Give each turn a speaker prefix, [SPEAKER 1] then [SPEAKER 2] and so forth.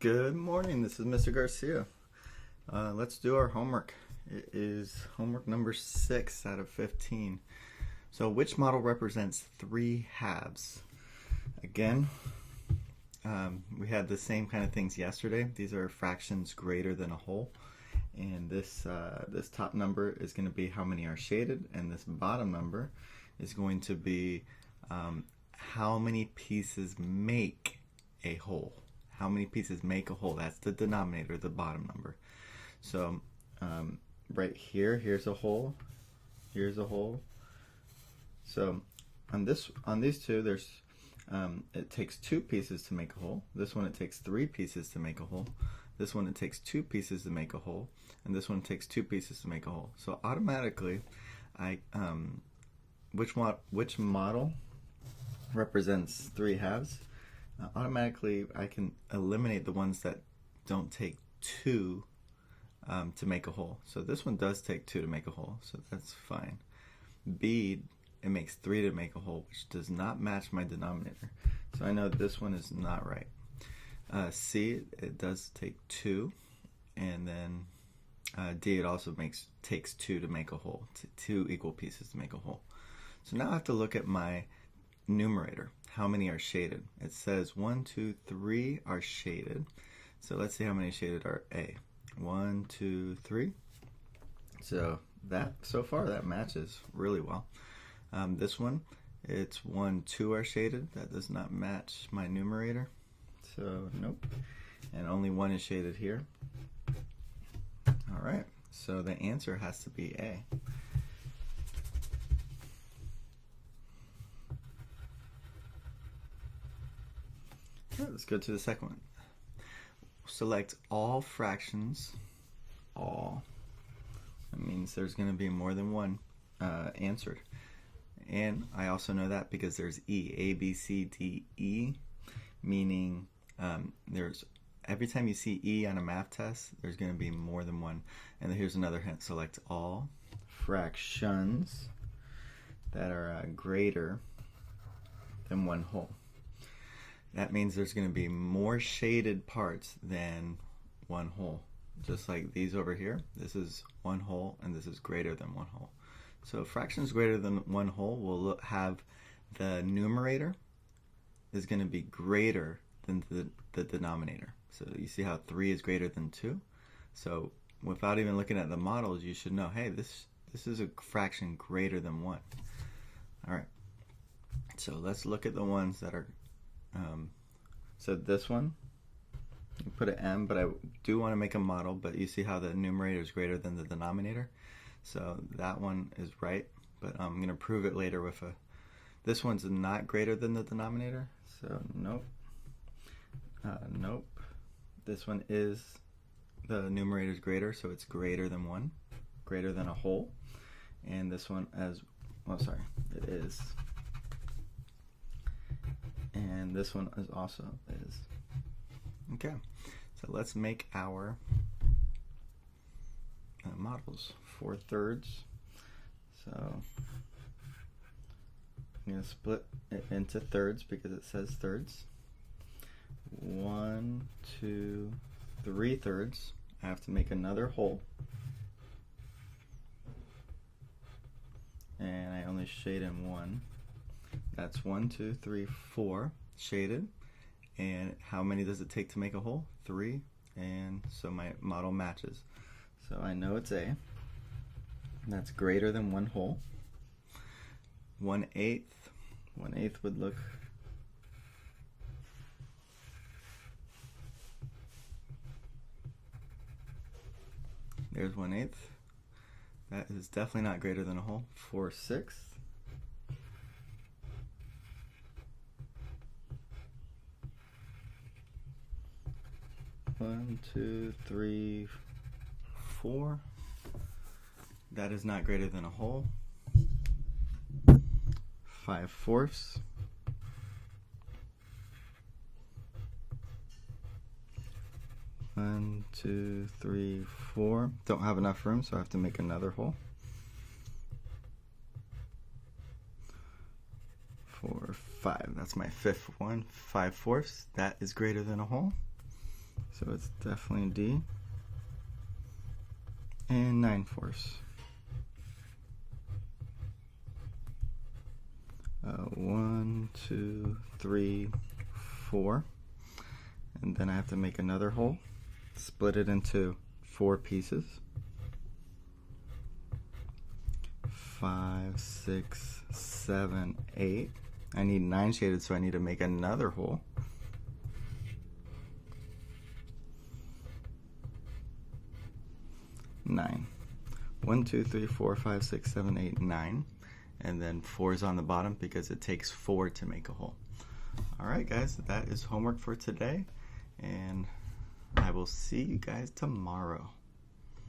[SPEAKER 1] Good morning, this is Mr. Garcia. Let's do our homework. It is homework number 6 out of 15. So which model represents 3 halves? Again, we had the same kind of things yesterday. These are fractions greater than a whole. And this top number is going to be how many are shaded, and this bottom number is going to be how many pieces make a whole. How many pieces make a whole? That's the denominator, the bottom number. So right here, here's a whole, here's a whole. So on these two, there's it takes 2 pieces to make a whole. This one it takes 3 pieces to make a whole. This one it takes 2 pieces to make a whole, and this one takes 2 pieces to make a whole. So automatically, which model represents 3 halves? Automatically I can eliminate the ones that don't take 2 to make a whole. So this one does take 2 to make a whole, so that's fine. B, it makes 3 to make a whole, which does not match my denominator. So I know this one is not right. C, it does take 2, and then D, it also takes 2 to make a whole, 2 equal pieces to make a whole. So now I have to look at my numerator. How many are shaded? It says 1, 2, 3 are shaded. So let's see how many shaded are A. 1, 2, 3. So far that matches really well. This one, it's 1, 2 are shaded. That does not match my numerator. So nope. And only 1 is shaded here. All right. So the answer has to be A. Let's go to the second one. Select all fractions. All. That means there's going to be more than one answered. And I also know that because there's E. A, B, C, D, E. Meaning every time you see E on a math test, there's going to be more than one. And here's another hint. Select all fractions that are greater than 1 whole. That means there's going to be more shaded parts than 1 whole. Just like these over here, this is 1 whole and this is greater than 1 whole. So fractions greater than 1 whole will have the numerator is going to be greater than the denominator. So you see how 3 is greater than 2? So without even looking at the models, you should know, hey, this is a fraction greater than 1. All right. So let's look at the ones that are so this one, you put an M, but I do want to make a model, but you see how the numerator is greater than the denominator. So that one is right, but I'm going to prove it later with this one's not greater than the denominator, so nope. Nope. This one is, the numerator is greater, so it's greater than 1, greater than a whole. And this one it is. And this one is also is. Okay, so let's make our models. 4/3. So I'm going to split it into thirds because it says thirds. 1, 2, 3/3. I have to make another whole. And I only shade in 1. That's 1, 2, 3, 4 shaded. And how many does it take to make a whole? 3. And so my model matches. So I know it's A. That's greater than 1 whole. 1/8. 1/8 would look there's 1/8. That is definitely not greater than a whole. 4/6. 1, 2, 3, 4. That is not greater than a whole. 5/4. 1, 2, 3, 4. Don't have enough room, so I have to make another whole. 4, 5. That's my 5th one. 5/4. That is greater than a whole. So it's definitely D. And 9/4. 1, 2, 3, 4. And then I have to make another hole, split it into 4 pieces. 5, 6, 7, 8. I need 9 shaded, so I need to make another hole. 9. 1, 2, 3, 4, 5, 6, 7, 8, 9. And then 4 is on the bottom because it takes 4 to make a hole. Alright guys, that is homework for today, and I will see you guys tomorrow.